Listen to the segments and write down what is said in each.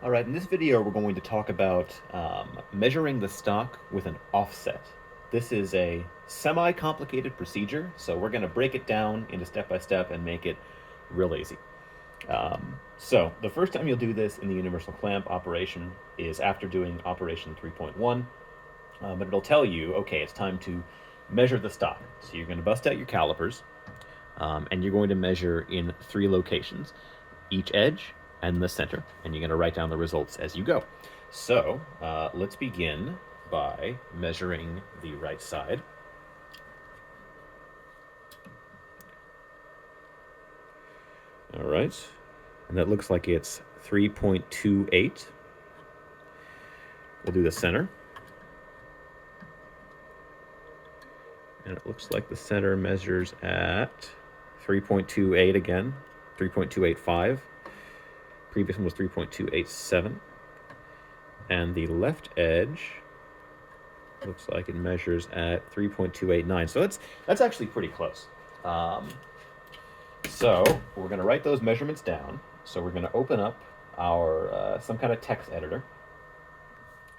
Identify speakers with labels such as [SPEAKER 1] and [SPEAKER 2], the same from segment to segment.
[SPEAKER 1] All right, in this video, we're going to talk about measuring the stock with an offset. This is a semi-complicated procedure, so we're going to break it down into step-by-step and make it real easy. So the first time you'll do this in the universal clamp operation is after doing operation 3.1, but it'll tell you, okay, it's time to measure the stock. So you're going to bust out your calipers, and you're going to measure in 3 locations, each edge and the center, and you're going to write down the results as you go. So let's begin by measuring the right side. All right, and that looks like it's 3.28. We'll do the center. And it looks like the center measures at 3.28 again, 3.285. Previous one was 3.287. And the left edge looks like it measures at 3.289. So that's actually pretty close. So we're going to write those measurements down. So we're going to open up our some kind of text editor,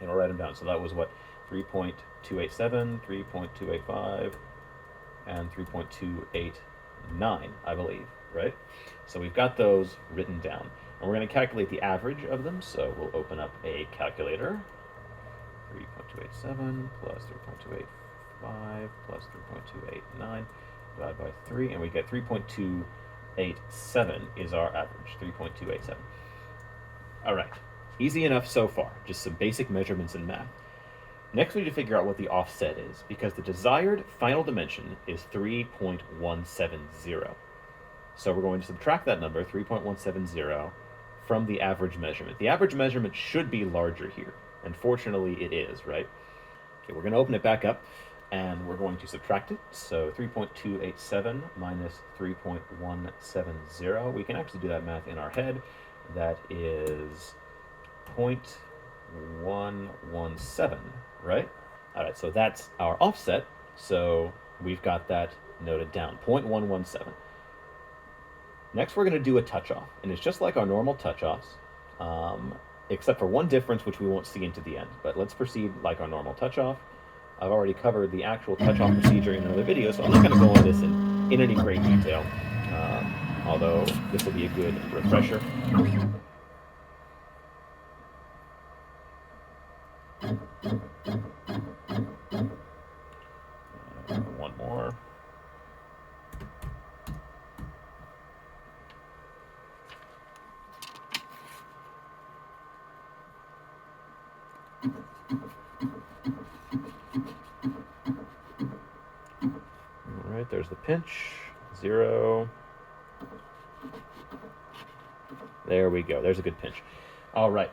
[SPEAKER 1] and we'll write them down. So that was what, 3.287, 3.285, and 3.289, I believe, right? So we've got those written down. And we're going to calculate the average of them. So we'll open up a calculator. 3.287 plus 3.285 plus 3.289 divided by 3, and we get 3.287 is our average, 3.287. All right, easy enough so far, just some basic measurements in math. Next, we need to figure out what the offset is, because the desired final dimension is 3.170. So we're going to subtract that number, 3.170, from the average measurement. The average measurement should be larger here. Unfortunately, it is, right? Okay, we're going to open it back up, and we're going to subtract it. So 3.287 minus 3.170. We can actually do that math in our head. That is 0.117, right? All right, so that's our offset. So we've got that noted down, 0.117. Next, we're going to do a touch-off, and it's just like our normal touch-offs, except for one difference, which we won't see into the end. But let's proceed like our normal touch-off. I've already covered the actual touch-off procedure in another video, so I'm not going to go on this in any great detail, although this will be a good refresher. One more. All right, there's the pinch, 0. There we go, there's a good pinch. All right,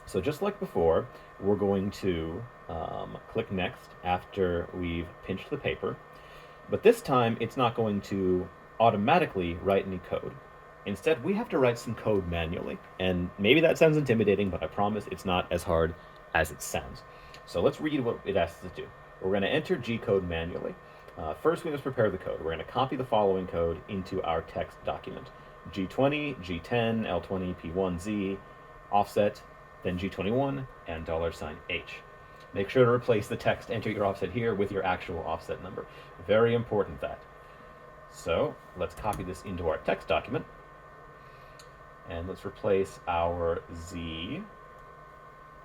[SPEAKER 1] so just like before, we're going to click next after we've pinched the paper, but this time it's not going to automatically write any code. Instead, we have to write some code manually, and maybe that sounds intimidating, but I promise it's not as hard as it sounds. So let's read what it asks us to do. We're going to enter G code manually. First, we must prepare the code. We're going to copy the following code into our text document. G20, G10, L20, P1Z, offset, then G21, and $H. Make sure to replace the text, enter your offset here, with your actual offset number. Very important that. So let's copy this into our text document. And let's replace our Z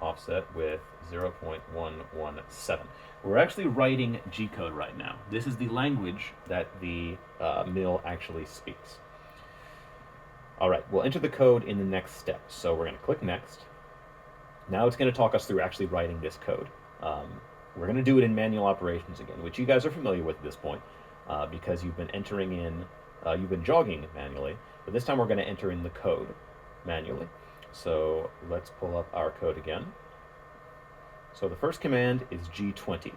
[SPEAKER 1] offset with 0.117. We're actually writing G code right now. This is the language that the mill actually speaks. All right, we'll enter the code in the next step. So we're going to click next. Now it's going to talk us through actually writing this code. We're going to do it in manual operations again, which you guys are familiar with at this point, because you've been entering in, you've been jogging manually, but this time we're going to enter in the code manually. So let's pull up our code again. So the first command is G20.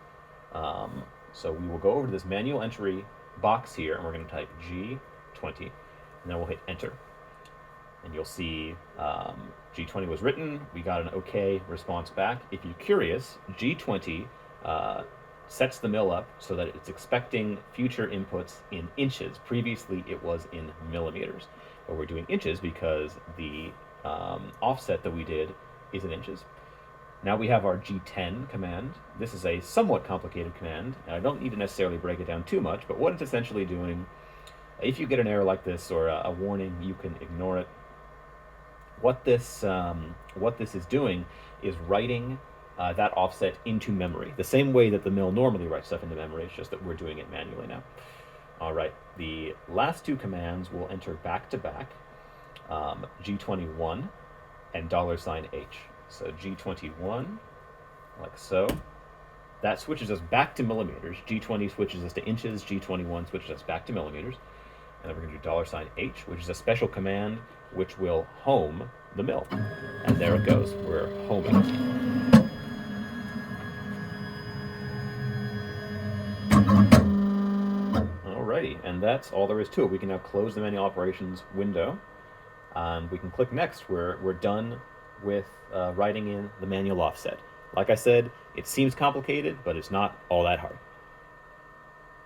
[SPEAKER 1] So we will go over to this manual entry box here, and we're going to type G20, and then we'll hit enter. And you'll see G20 was written. We got an OK response back. If you're curious, G20 sets the mill up so that it's expecting future inputs in inches. Previously, it was in millimeters. But we're doing inches because the offset that we did is in inches. Now we have our G10 command. This is a somewhat complicated command, and I don't need to necessarily break it down too much, but what it's essentially doing, if you get an error like this or a warning, you can ignore it. What this is doing is writing that offset into memory, the same way that the mill normally writes stuff into memory. It's just that we're doing it manually now. All right, the last two commands will enter back to back, G21 and $H. So G21, like so. That switches us back to millimeters. G20 switches us to inches. G21 switches us back to millimeters. And then we're going to do $H, which is a special command which will home the mill. And there it goes. We're homing it. Alrighty, and that's all there is to it. We can now close the manual operations window. And we can click next. We're done with writing in the manual offset. Like I said, it seems complicated, but it's not all that hard.